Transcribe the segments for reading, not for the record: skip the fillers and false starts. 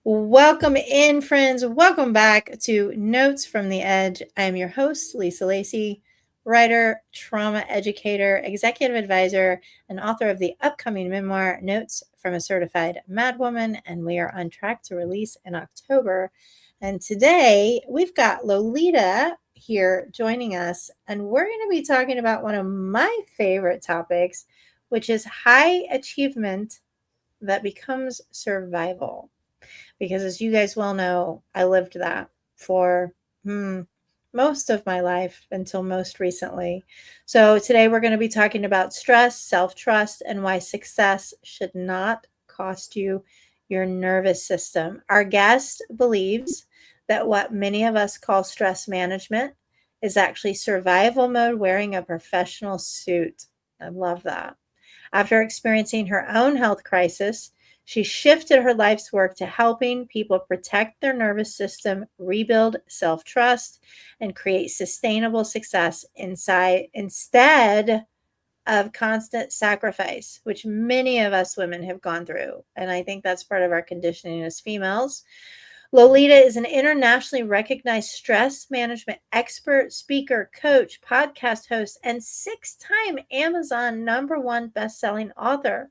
Welcome in, friends. Welcome back to Notes from the Edge. I am your host, Lisa Lacey, writer, trauma educator, executive advisor, and author of the upcoming memoir, Notes from a Certified Madwoman, and we are on track to release in October. And today we've got Lolita here joining us, and we're going to be talking about one of my favorite topics, which is high achievement that becomes survival. Because as you guys well know, I lived that for most of my life until most recently. So today we're going to be talking about stress, self-trust, and why success should not cost you your nervous system. Our guest believes that what many of us call stress management is actually survival mode wearing a professional suit. I love that. After experiencing her own health crisis, she shifted her life's work to helping people protect their nervous system, rebuild self trust, and create sustainable success instead of constant sacrifice, which many of us women have gone through. And I think that's part of our conditioning as females. Lolita is an internationally recognized stress management expert, speaker, coach, podcast host, and 6-time Amazon #1 best-selling author.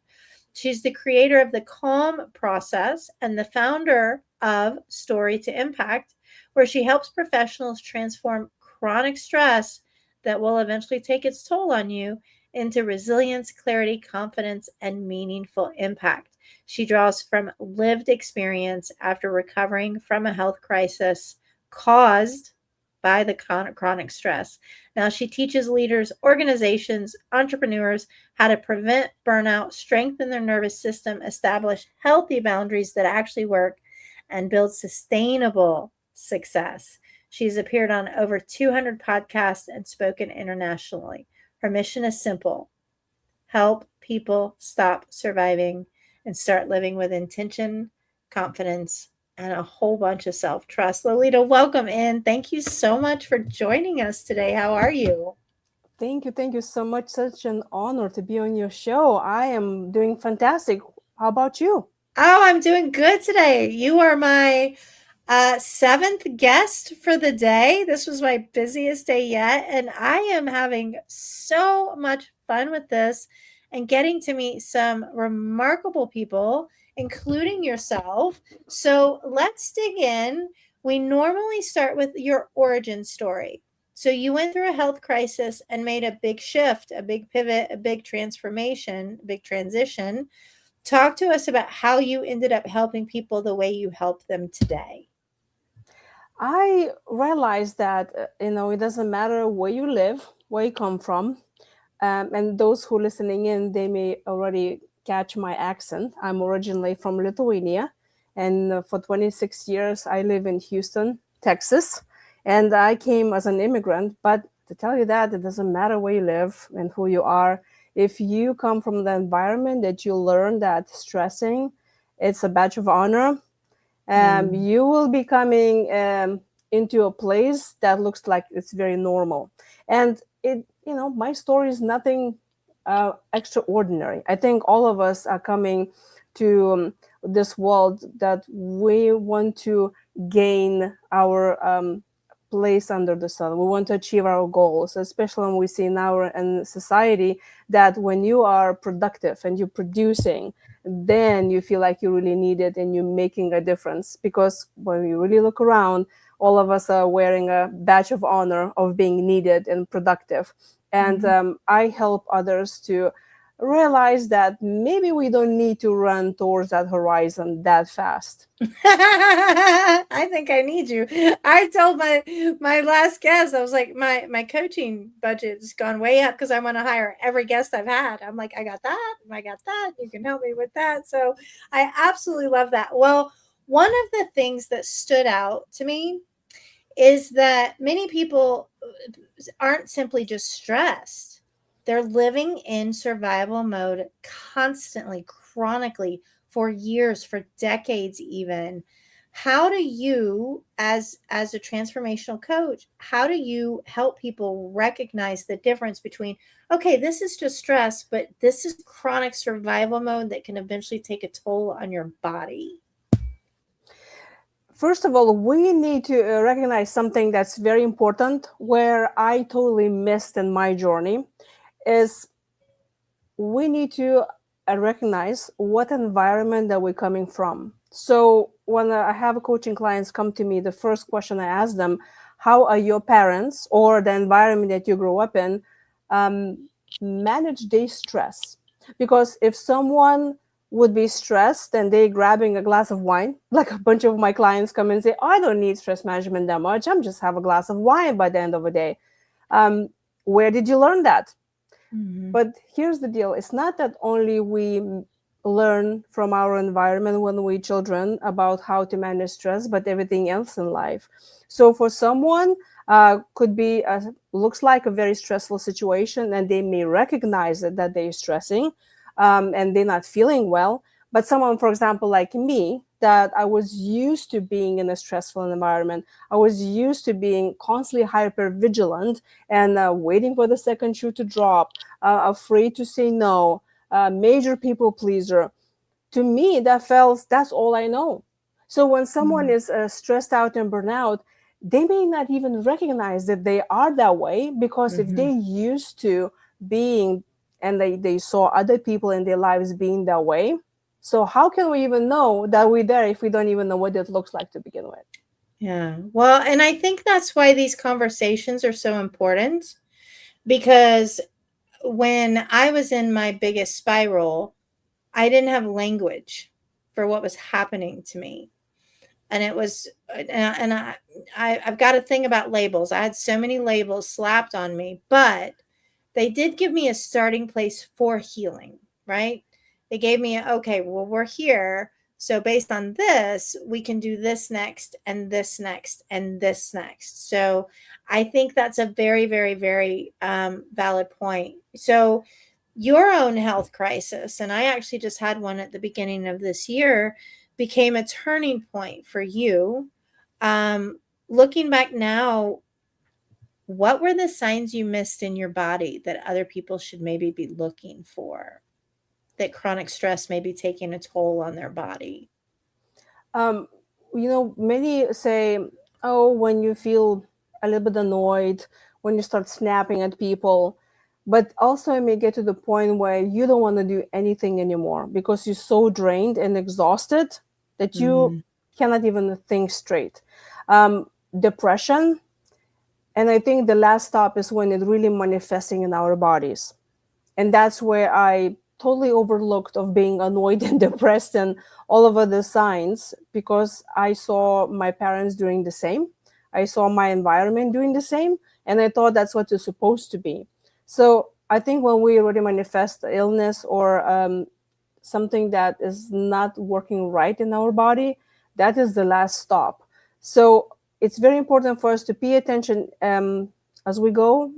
She's the creator of the Calm Process and the founder of Story to Impact, where she helps professionals transform chronic stress that will eventually take its toll on you into resilience, clarity, confidence, and meaningful impact. She draws from lived experience after recovering from a health crisis caused by the chronic stress. Now, she teaches leaders, organizations, entrepreneurs how to prevent burnout, strengthen their nervous system, establish healthy boundaries that actually work, and build sustainable success. She's appeared on over 200 podcasts and spoken internationally. Her mission is simple: help people stop surviving and start living with intention, confidence, and a whole bunch of self trust. Lolita, welcome in. Thank you so much for joining us today. How are you? Thank you. Thank you so much. Such an honor to be on your show. I am doing fantastic. How about you? Oh, I'm doing good today. You are my seventh guest for the day. This was my busiest day yet, and I am having so much fun with this and getting to meet some remarkable people, including yourself. So let's dig in. We normally start with your origin story. So you went through a health crisis and made a big shift, a big pivot, a big transformation, a big transition. Talk to us about how you ended up helping people the way you help them today. I realized that, it doesn't matter where you live, where you come from. And those who listening in, they may already catch my accent. I'm originally from Lithuania. And for 26 years, I live in Houston, Texas. And I came as an immigrant. But to tell you that, it doesn't matter where you live and who you are. If you come from the environment that you learn that stressing, it's a badge of honor, Mm. you will be coming into a place that looks like it's very normal. And my story is nothing extraordinary. I think all of us are coming to this world that we want to gain our place under the sun. We want to achieve our goals, especially when we see now in society that when you are productive and you're producing, then you feel like you really need it and you're making a difference. Because when you really look around, all of us are wearing a badge of honor of being needed and productive. And Mhm. I help others to realize that maybe we don't need to run towards that horizon that fast. I think I need you. I told my last guest, I was like, my coaching budget's gone way up because I want to hire every guest I've had. I'm like, I got that, I got that. You can help me with that. So I absolutely love that. Well, one of the things that stood out to me is that many people aren't simply just stressed. They're living in survival mode constantly, chronically, for years, for decades even. How do you, as a transformational coach, how do you help people recognize the difference between, okay, this is just stress, but this is chronic survival mode that can eventually take a toll on your body? First of all, we need to recognize something that's very important where I totally missed in my journey is we need to recognize what environment that we're coming from. So when I have coaching clients come to me, the first question I ask them, how are your parents or the environment that you grew up in manage their stress? Because if someone would be stressed and they grabbing a glass of wine, like a bunch of my clients come and say, oh, I don't need stress management that much. I'm just have a glass of wine by the end of the day. Where did you learn that? Mm-hmm. But here's the deal. It's not that only we learn from our environment when we're children about how to manage stress, but everything else in life. So for someone, could be looks like a very stressful situation, and they may recognize it, that they're stressing, and they're not feeling well. But someone, for example, like me, that I was used to being in a stressful environment, I was used to being constantly hyper vigilant and waiting for the second shoe to drop, afraid to say no, major people pleaser. To me, that felt that's all I know. So when someone is stressed out and burnout, they may not even recognize that they are that way, because if Mm-hmm. they used to being and they saw other people in their lives being that way, so how can we even know that we're there if we don't even know what it looks like to begin with? Yeah. Well, and I think that's why these conversations are so important because when I was in my biggest spiral, I didn't have language for what was happening to me. And it was, I've got a thing about labels. I had so many labels slapped on me, but they did give me a starting place for healing, right? They gave me, okay, well, we're here. So based on this, we can do this next and this next and this next. So I think that's a very, very, very valid point. So your own health crisis, and I actually just had one at the beginning of this year, became a turning point for you. Um, Looking back now, what were the signs you missed in your body that other people should maybe be looking for? That chronic stress may be taking a toll on their body? um, Many say, oh, when you feel a little bit annoyed, when you start snapping at people, but also it may get to the point where you don't want to do anything anymore because you're so drained and exhausted that you Mhm. cannot even think straight. Depression, and I think the last stop is when it really manifesting in our bodies, and that's where I totally overlooked of being annoyed and depressed and all of the signs, because I saw my parents doing the same, I saw my environment doing the same, and I thought that's what it's supposed to be. So I think when we already manifest illness or something that is not working right in our body, that is the last stop. So it's very important for us to pay attention as we go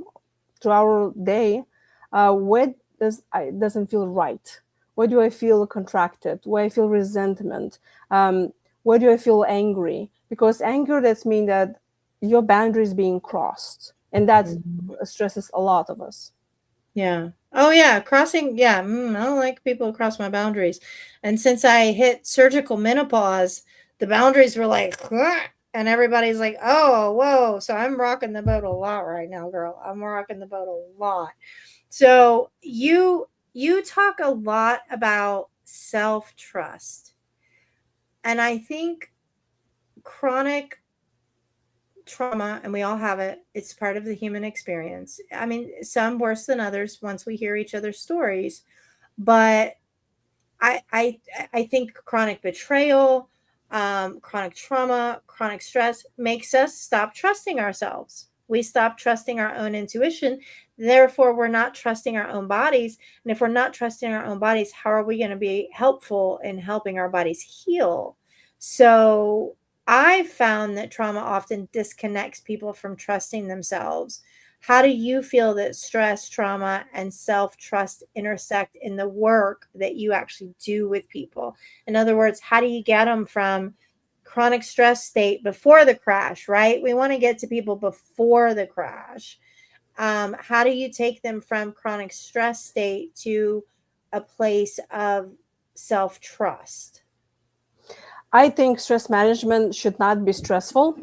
through our day. Where it doesn't feel right? Where do I feel contracted? Where I feel resentment? Where do I feel angry? Because anger, that's mean that your boundaries being crossed, and that Mhm. stresses a lot of us. Yeah. Oh, yeah. Crossing. Yeah. I don't like people who cross my boundaries. And since I hit surgical menopause, the boundaries were like, "Huh," and everybody's like, oh, whoa. So I'm rocking the boat a lot right now, girl. I'm rocking the boat a lot. So you talk a lot about self-trust. And I think chronic trauma, and we all have it, it's part of the human experience. I mean, some worse than others once we hear each other's stories, but I I I think chronic betrayal, chronic trauma, chronic stress makes us stop trusting ourselves. We stop trusting our own intuition. Therefore, we're not trusting our own bodies. And if we're not trusting our own bodies, how are we going to be helpful in helping our bodies heal? So I've found that trauma often disconnects people from trusting themselves. How do you feel that stress, trauma, and self trust intersect in the work that you actually do with people? In other words, how do you get them from chronic stress state before the crash, right? We want to get to people before the crash. How do you take them from chronic stress state to a place of self trust? I think stress management should not be stressful.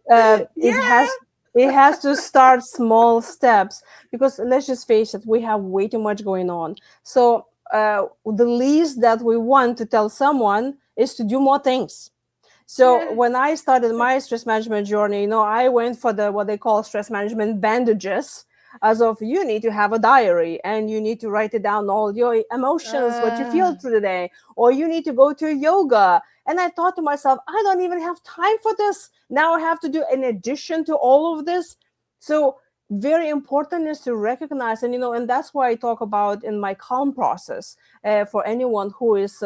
It Yeah. has to start small steps, because let's just face it, we have way too much going on. So the least that we want to tell someone is to do more things. So Yeah. when I started my stress management journey, I went for the what they call stress management bandages. As of, you need to have a diary and you need to write it down, all your emotions, what you feel Uh, through the day, or you need to go to yoga. And I thought to myself, I don't even have time for this. Now I have to do in addition to all of this. So very important is to recognize, and that's why I talk about in my calm process, for anyone who is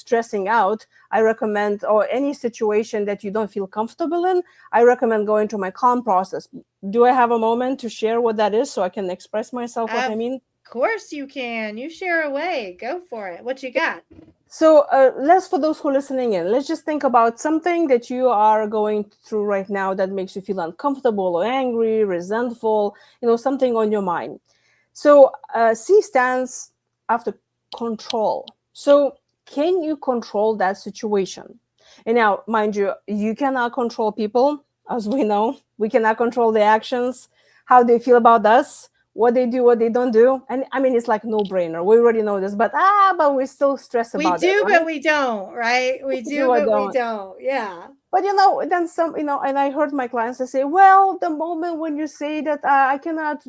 stressing out. I recommend, or any situation that you don't feel comfortable in, I recommend going to my calm process. Do I have a moment to share what that is so I can express myself what I of mean? course you can. You share away. Go for it. What you got? So let's, for those who are listening in, let's just think about something that you are going through right now that makes you feel uncomfortable or angry, resentful, something on your mind. So C stands after control. So can you control that situation? And now, mind you, you cannot control people, as we know. We cannot control their actions, how they feel about us, what they do, what they don't do. And I mean, it's like no brainer. We already know this, but we still stress We about it, do, but right? we don't, right? We Do do, or but we don't. don't. Yeah. But then some, and I heard my clients say, well, the moment when you say that I cannot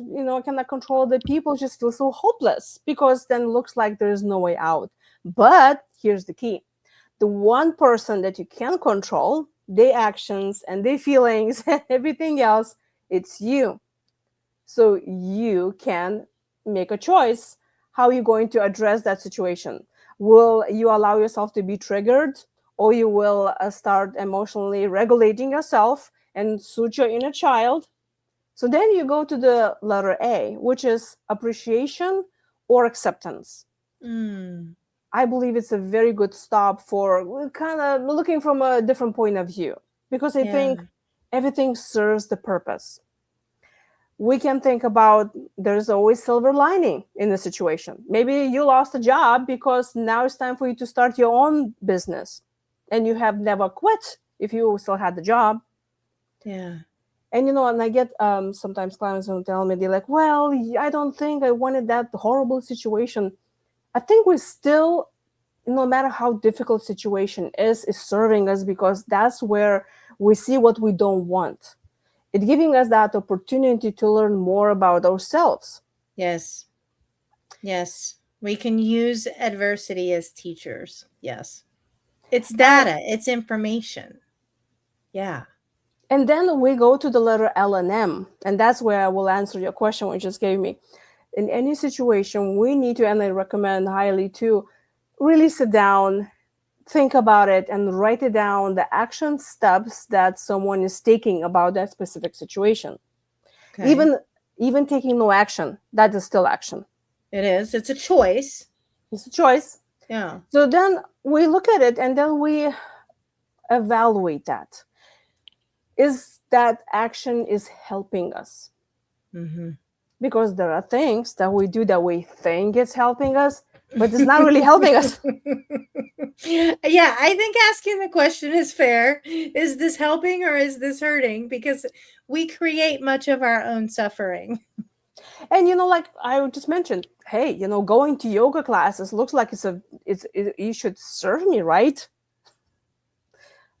control the people, just feel so hopeless, because then looks like there is no way out. But here's the key: the one person that you can control, their actions and their feelings and everything else, it's you. So you can make a choice how you're going to address that situation. Will you allow yourself to be triggered, or you will start emotionally regulating yourself and suit your inner child? So then you go to the letter A, which is appreciation or acceptance. Mm, I believe it's a very good stop for kind of looking from a different point of view, because I yeah. think everything serves the purpose. We can think about, there's always silver lining in the situation. Maybe you lost a job because now it's time for you to start your own business, and you have never quit if you still had the job. Yeah. And I get sometimes clients will tell me, they're like, well, I don't think I wanted that horrible situation. I think we still, no matter how difficult situation is serving us, because that's where we see what we don't want. It's giving us that opportunity to learn more about ourselves. Yes. Yes. We can use adversity as teachers. Yes. It's And, data, it's information. Yeah. and then we go to the letter L and M, and that's where I will answer your question you just gave me. In any situation, we need to, and I recommend highly to really sit down, think about it, and write it down, the action steps that someone is taking about that specific situation. Okay. Even taking no action, that is still action. It is. It's a choice. It's a choice. Yeah. So then we look at it and then we evaluate that. Is that action is helping us? Mm-hmm. Because there are things that we do that we think it's helping us, but it's not really helping us. Yeah, I think asking the question is fair. Is this helping or is this hurting? Because we create much of our own suffering. And like I just mentioned, hey, going to yoga classes looks like you should serve me, right?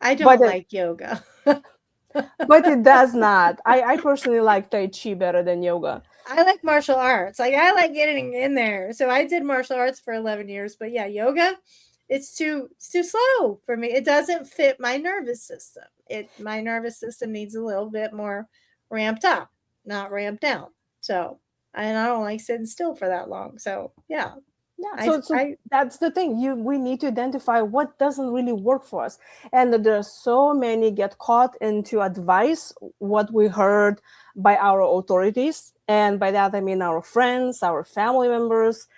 I But don't like yoga. but it does not. I personally like Tai Chi better than yoga. I like martial arts. Like I like getting in there. So I did martial arts for 11 years, but yeah, yoga, it's too slow for me. It doesn't fit my nervous system. My nervous system needs a little bit more ramped up, not ramped down. So, and I don't like sitting still for that long. So, yeah. Yeah, I so I that's the thing. We need to identify what doesn't really work for us. And there are so many get caught into advice, what we heard by our authorities. And by that I mean our friends, our family members,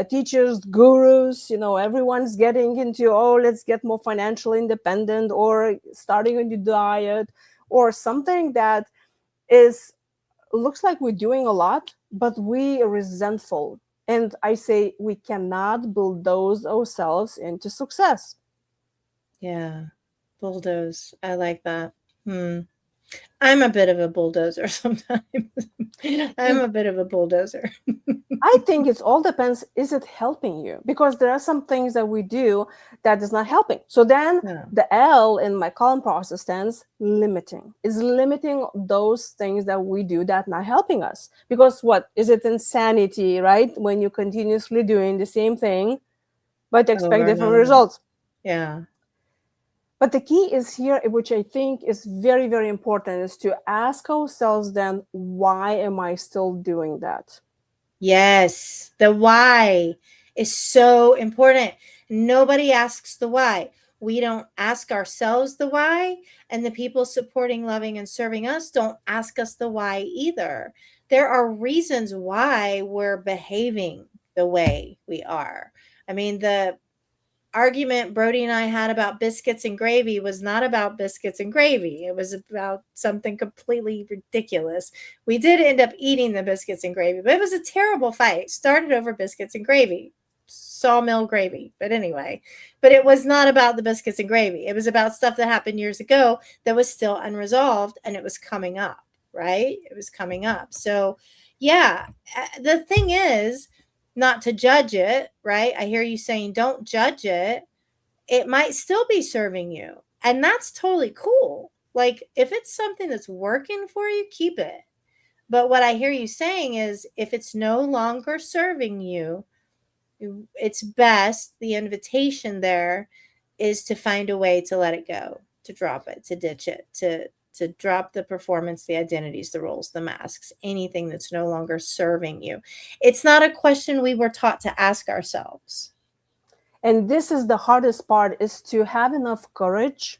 teachers, gurus, everyone's getting into, oh, let's get more financially independent, or starting a new diet, or something that is looks like we're doing a lot, but we are resentful. And I say we cannot bulldoze ourselves into success. Yeah. Bulldoze. I like that. Hmm. I'm a bit of a bulldozer sometimes. I'm It, a bit of a bulldozer. I think it all depends, is it helping you? Because there are some things that we do that is not helping. So then Yeah. the L in my column process stands limiting. It's limiting those things that we do that not helping us. Because what? Is it insanity, right? When you continuously doing the same thing, but expect Over and different over. results. Yeah. But the key is here, which I think is very, very important, is to ask ourselves then, why am I still doing that? Yes. The why is so important. Nobody asks the why. We don't ask ourselves the why, and the people supporting, loving, and serving us don't ask us the why either. There are reasons why we're behaving the way we are. I mean, the argument Brody and I had about biscuits and gravy was not about biscuits and gravy. It was about something completely ridiculous. We did end up eating the biscuits and gravy, but it was a terrible fight. Started over biscuits and gravy, sawmill gravy. But anyway, but it was not about the biscuits and gravy. It was about stuff that happened years ago that was still unresolved and it was coming up, right? It was coming up. So, yeah, the thing is, not to judge it, right? I hear you saying don't judge it. It might still be serving you, and that's totally cool. Like if it's something that's working for you, keep it. But what I hear you saying is if it's no longer serving you, it's best, the invitation there is to find a way to let it go, to drop it, to ditch it, to drop the performance, the identities, the roles, the masks, anything that's no longer serving you. It's not a question we were taught to ask ourselves. And this is the hardest part, is to have enough courage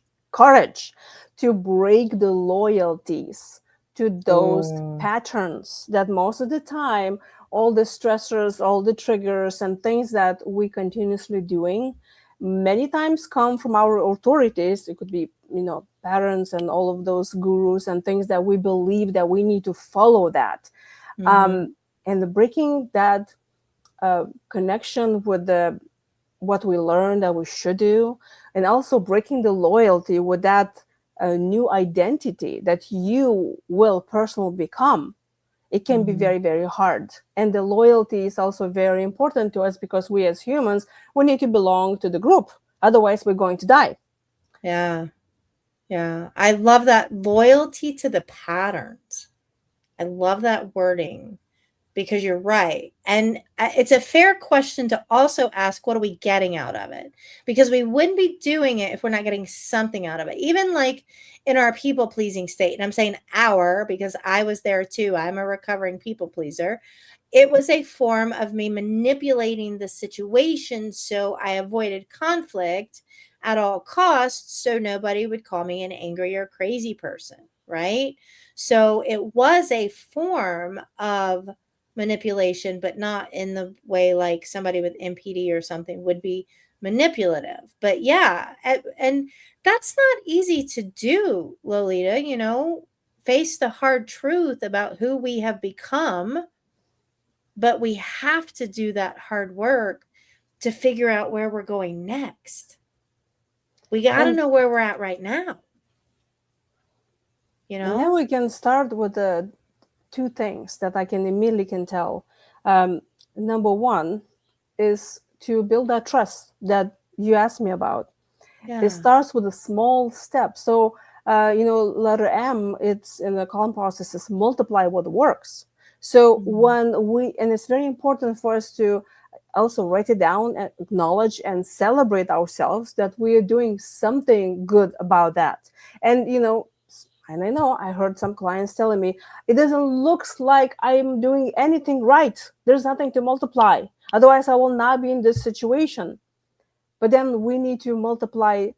to break the loyalties to those Oh. patterns that most of the time, all the stressors, all the triggers and things that we continuously doing many times come from our authorities. It could be, parents and all of those gurus and things that we believe that we need to follow that. Mm-hmm. And the breaking that connection with the what we learned that we should do, and also breaking the loyalty with that new identity that you will personally become. It can be Mm-hmm. very, very hard. And the loyalty is also very important to us, because we as humans, we need to belong to the group. Otherwise, we're going to die. Yeah. Yeah. I love that loyalty to the patterns. I love that wording because you're right. And it's a fair question to also ask, what are we getting out of it? Because we wouldn't be doing it if we're not getting something out of it. Even like in our people pleasing state, and I'm saying our because I was there too. I'm a recovering people pleaser. It was a form of me manipulating the situation so I avoided conflict at all costs so nobody would call me an angry or crazy person, right? So it was a form of manipulation, but not in the way like somebody with MPD or something would be manipulative. But yeah, and that's not easy to do, Lolita, face the hard truth about who we have become, but we have to do that hard work to figure out where we're going next. We got to And know where we're at right now, you and then know? we can start with the two things that I can immediately can tell. Number one is to build that trust that you asked me about. It Yeah. starts with a small step. So, letter M, it's in the column process, is multiply what works. So Mhm. and it's very important for us to also write it down and acknowledge and celebrate ourselves that we are doing something good about that. And, and I know I heard some clients telling me, it doesn't look like I'm doing anything right. There's nothing to multiply. Otherwise, I will not be in this situation. But then we need to multiply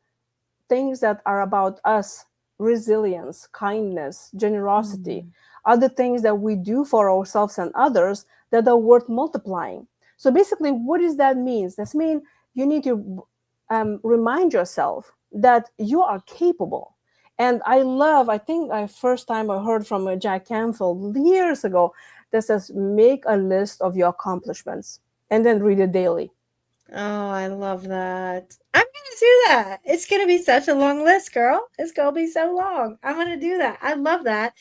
things that are about us: resilience, kindness, generosity, Mhm. other things that we do for ourselves and others that are worth multiplying. So basically, what does that mean? That means you need to remind yourself that you are capable. And I think I first time I heard from Jack Canfield years ago, that says make a list of your accomplishments and then read it daily. Oh, I love that. I'm gonna do that. It's gonna be such a long list, girl. It's gonna be so long. I'm gonna do that. I love that.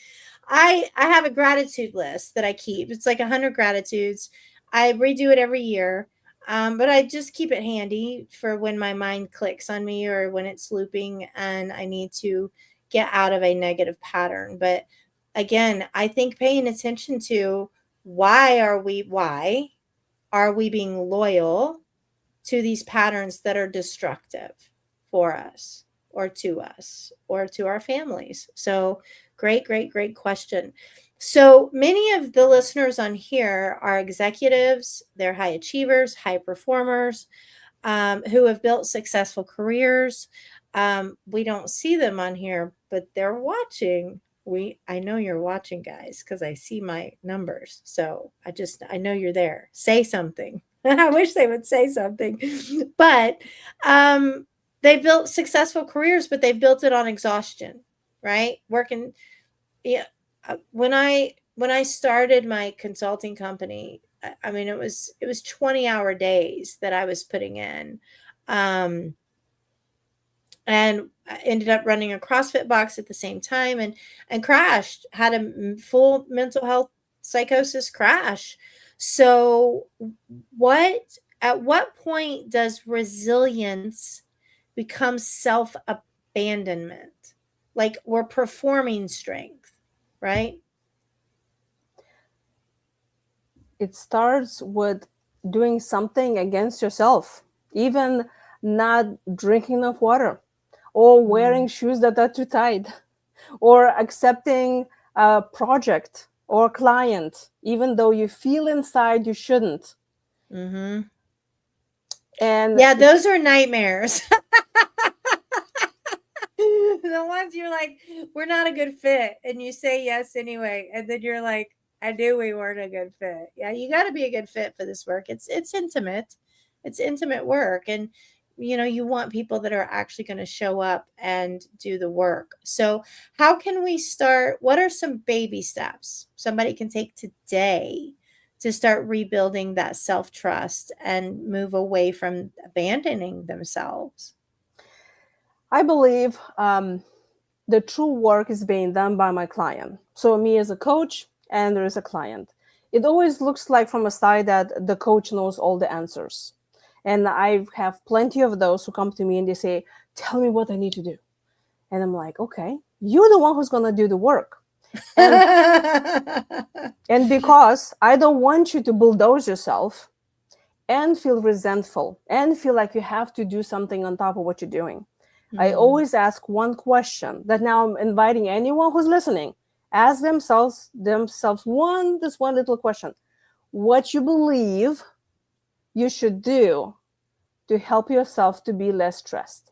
I have a gratitude list that I keep. It's like 100 gratitudes. I redo it every year. But I just keep it handy for when my mind clicks on me or when it's looping and I need to get out of a negative pattern. But again, I think paying attention to why are we being loyal to these patterns that are destructive for us or to our families. So, great, great, great question. So, many of the listeners on here are executives, they're high achievers, high performers, who have built successful careers. We don't see them on here, but they're watching. I know you're watching, guys, because I see my numbers. So I know you're there. Say something. I wish they would say something. But they built successful careers, but they've built it on exhaustion, right? Working. Yeah. When I started my consulting company, I mean it was 20-hour days that I was putting in. Um, and I ended up running a CrossFit box at the same time and crashed, had a full mental health psychosis crash. So at what point does resilience become self-abandonment? Like we're performing strength, right? It starts with doing something against yourself, even not drinking enough water, or wearing shoes that are too tight, or accepting a project or client, even though you feel inside you shouldn't. Mm-hmm. And Yeah, those are nightmares. The ones you're like, we're not a good fit, and you say yes anyway, and then you're like, I knew we weren't a good fit. Yeah, you got to be a good fit for this work. It's intimate, it's intimate work, and you want people that are actually going to show up and do the work. So, how can we start? What are some baby steps somebody can take today to start rebuilding that self trust and move away from abandoning themselves? I believe the true work is being done by my client. So me as a coach, and there is a client. It always looks like from a side that the coach knows all the answers. And I have plenty of those who come to me and they say, tell me what I need to do. And I'm like, okay, you're the one who's going to do the work. And, and because I don't want you to bulldoze yourself and feel resentful and feel like you have to do something on top of what you're doing. I always ask one question that now I'm inviting anyone who's listening, ask themselves this one little question. What you believe you should do to help yourself to be less stressed.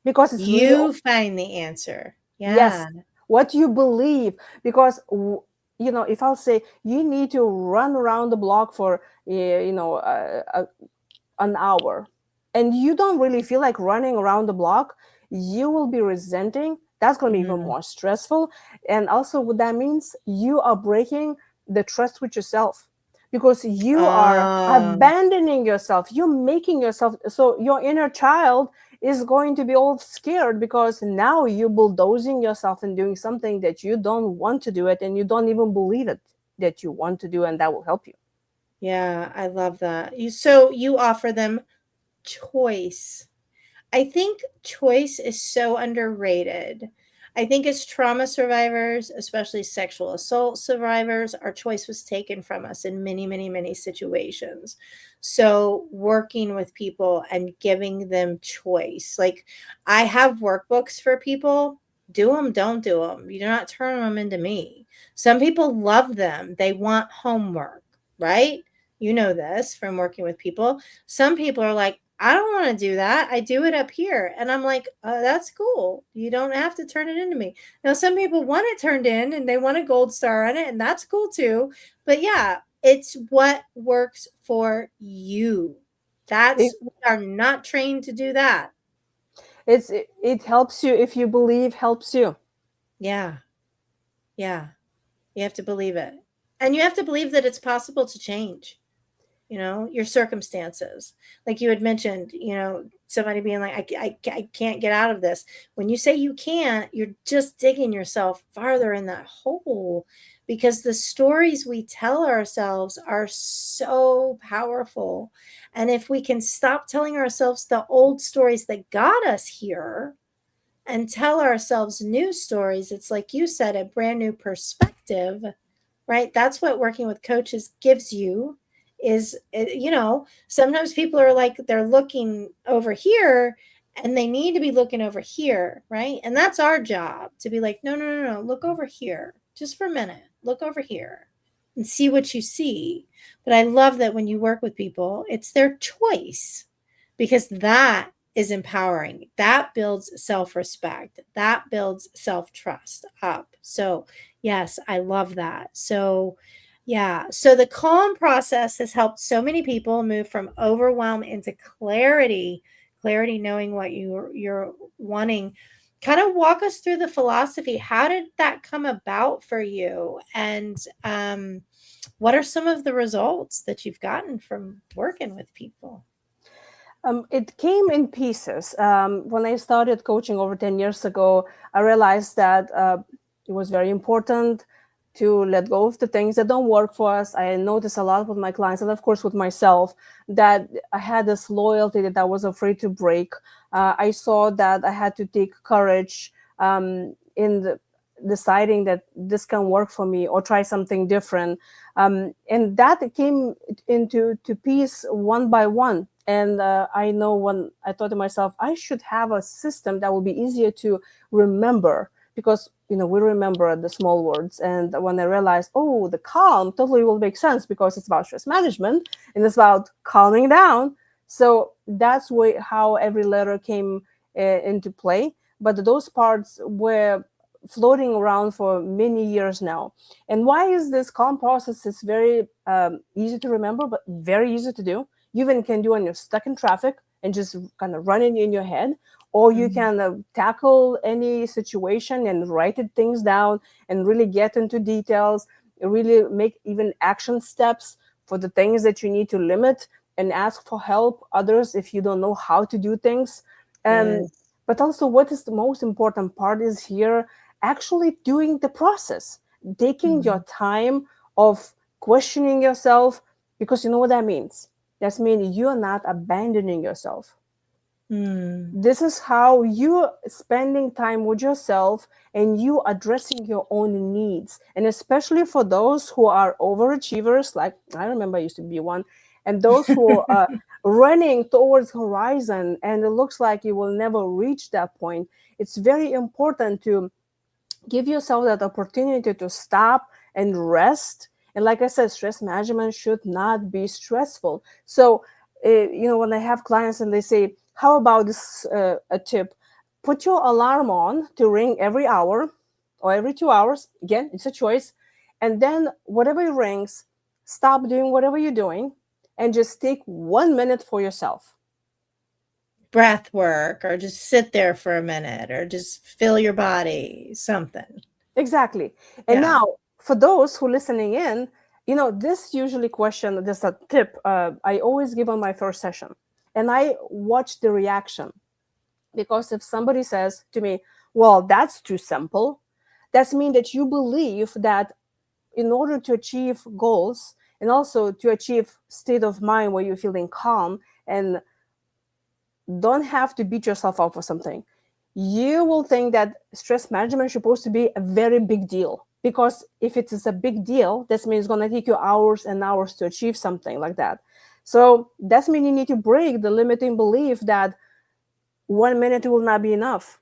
Because it's You find the answer. Yeah. Yes, what you believe. Because if I'll say you need to run around the block for an hour, and you don't really feel like running around the block, you will be resenting. That's going to be even more stressful. And also what that means, you are breaking the trust with yourself because you are abandoning yourself. You're making yourself, so your inner child is going to be all scared because now you're bulldozing yourself and doing something that you don't want to do it, and you don't even believe it that you want to do, and that will help you. Yeah, I love that. So you offer them choice. I think choice is so underrated. I think as trauma survivors, especially sexual assault survivors, our choice was taken from us in many, many, many situations. So working with people and giving them choice. Like I have workbooks for people. Do them, don't do them. You're not turning them into me. Some people love them. They want homework, right? You know this from working with people. Some people are like, I don't want to do that. I do it up here. And I'm like, that's cool. You don't have to turn it into me. Now, some people want it turned in and they want a gold star on it, and that's cool too. But yeah, it's what works for you. We are not trained to do that. It helps you if you believe helps you. Yeah. Yeah. You have to believe it. And you have to believe that it's possible to change, your circumstances. Like you had mentioned, somebody being like, I can't get out of this. When you say you can't, you're just digging yourself farther in that hole, because the stories we tell ourselves are so powerful. And if we can stop telling ourselves the old stories that got us here and tell ourselves new stories, it's like you said, a brand new perspective, right? That's what working with coaches gives you. Is sometimes people are like, they're looking over here and they need to be looking over here, right? And that's our job, to be like, no, no, no, no, look over here just for a minute, look over here and see what you see. But I love that when you work with people, it's their choice, because that is empowering. That builds self respect. That builds self trust up. So, yes, I love that. So, yeah. So, the calm process has helped so many people move from overwhelm into clarity, clarity, knowing what you're wanting. Kind of walk us through the philosophy. How did that come about for you? And what are some of the results that you've gotten from working with people? It came in pieces. When I started coaching over 10 years ago, I realized that it was very important to let go of the things that don't work for us. I noticed a lot with my clients, and of course with myself, that I had this loyalty that I was afraid to break. I saw that I had to take courage in deciding that this can work for me or try something different. And that came into peace one by one. And I know, when I thought to myself, I should have a system that will be easier to remember, because we remember the small words. And when I realized, oh, the calm totally will make sense, because it's about stress management and it's about calming down. So that's how every letter came into play. But those parts were floating around for many years now. And why is this calm process is very easy to remember, but very easy to do. You even can do when you're stuck in traffic and just kind of run it in your head, or you can tackle any situation and write it things down and really get into details, really make even action steps for the things that you need to limit, and ask for help others if you don't know how to do things. Yes. But also, what is the most important part is here, actually doing the process, taking your time of questioning yourself, because you know what that means. That means you're not abandoning yourself. Mm. This is how you're spending time with yourself and you addressing your own needs. And especially for those who are overachievers, like I remember I used to be one, and those who are running towards horizon and it looks like you will never reach that point, it's very important to give yourself that opportunity to stop and rest. And like I said, stress management should not be stressful. So, when I have clients and they say, how about this a tip? Put your alarm on to ring every hour or every 2 hours. Again, it's a choice. And then whatever rings, stop doing whatever you're doing and just take 1 minute for yourself. Breath work, or just sit there for a minute, or just feel your body, something. Exactly. And Yeah. now, for those who listening in, this usually question, this a tip I always give on my first session, and I watch the reaction. Because if somebody says to me, well, that's too simple, that's mean that you believe that in order to achieve goals and also to achieve state of mind where you're feeling calm and don't have to beat yourself up for something, you will think that stress management is supposed to be a very big deal. Because if it is a big deal, that means it's going to take you hours and hours to achieve something like that. So that means you need to break the limiting belief that 1 minute will not be enough.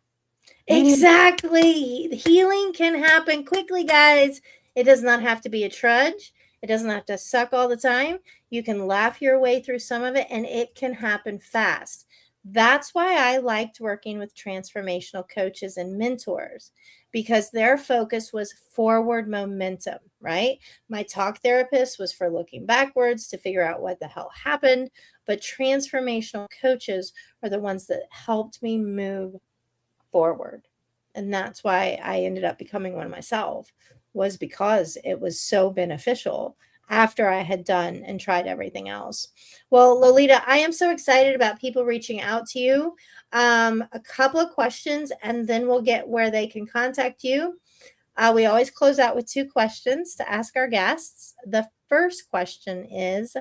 You need, Exactly. Healing can happen quickly, guys. It does not have to be a trudge. It doesn't have to suck all the time. You can laugh your way through some of it, and it can happen fast. That's why I liked working with transformational coaches and mentors, because their focus was forward momentum, right? My talk therapist was for looking backwards to figure out what the hell happened, but transformational coaches are the ones that helped me move forward. And that's why I ended up becoming one myself. was because it was so beneficial after I had done and tried everything else. Well, Lolita, I am so excited about people reaching out to you. A couple of questions, and then we'll get where they can contact you. We always close out with 2 questions to ask our guests. The first question is,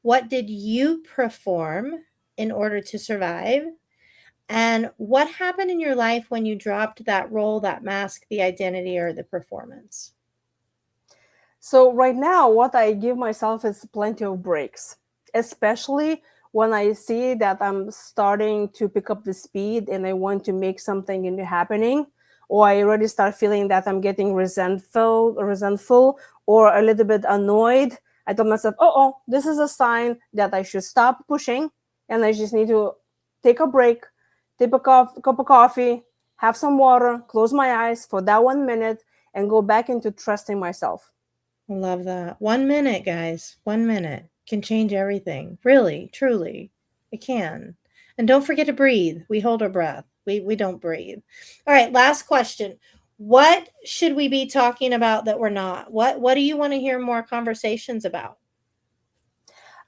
what did you perform in order to survive? And what happened in your life when you dropped that role, that mask, the identity, or the performance? So right now, what I give myself is plenty of breaks, especially when I see that I'm starting to pick up the speed and I want to make something into happening, or I already start feeling that I'm getting resentful, or a little bit annoyed. I tell myself, oh, this is a sign that I should stop pushing, and I just need to take a break, take a cup of coffee, have some water, close my eyes for that 1 minute, and go back into trusting myself. Love that. 1 minute, guys. 1 minute can change everything. Really, truly, it can. And don't forget to breathe. We hold our breath. We don't breathe. All right, last question. What should we be talking about that we're not? What do you want to hear more conversations about?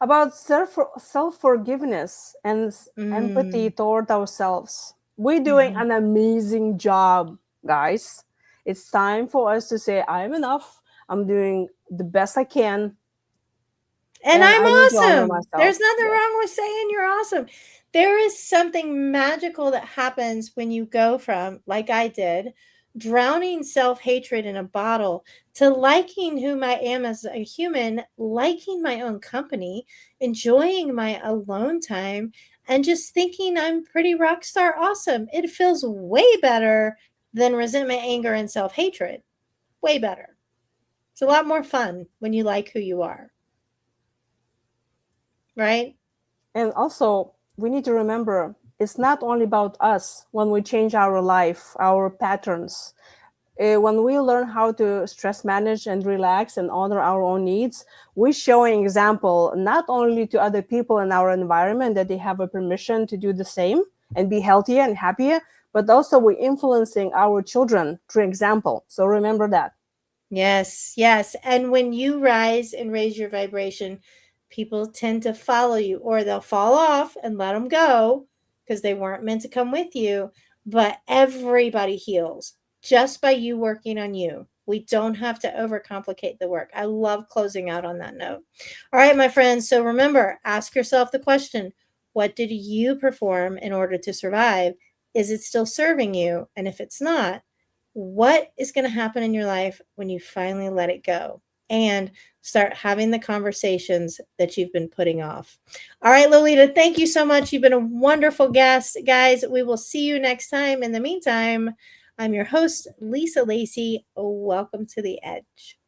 About self forgiveness and empathy Mm, toward ourselves. We're doing mhm. an amazing job, guys. It's time for us to say, I'm enough. I'm doing the best I can, And and I'm I need to honor awesome. myself. There's nothing Yes. wrong with saying you're awesome. There is something magical that happens when you go from, like I did, drowning self hatred in a bottle to liking whom I am as a human, liking my own company, enjoying my alone time, and just thinking I'm pretty rock star awesome. It feels way better than resentment, anger, and self hatred. Way better. It's a lot more fun when you like who you are, right? And also, we need to remember it's not only about us when we change our life, our patterns. When we learn how to stress manage and relax and honor our own needs, we're showing example not only to other people in our environment that they have a permission to do the same and be healthier and happier, but also we're influencing our children through example. So remember that. Yes, yes. And when you rise and raise your vibration, people tend to follow you, or they'll fall off and let them go because they weren't meant to come with you. But everybody heals just by you working on you. We don't have to overcomplicate the work. I love closing out on that note. All right, my friends. So remember, ask yourself the question, what did you perform in order to survive? Is it still serving you? And if it's not, what is going to happen in your life when you finally let it go and start having the conversations that you've been putting off? All right, Lolita, thank you so much. You've been a wonderful guest. Guys, we will see you next time. In the meantime, I'm your host, Lisa Lacy. Welcome to the Edge.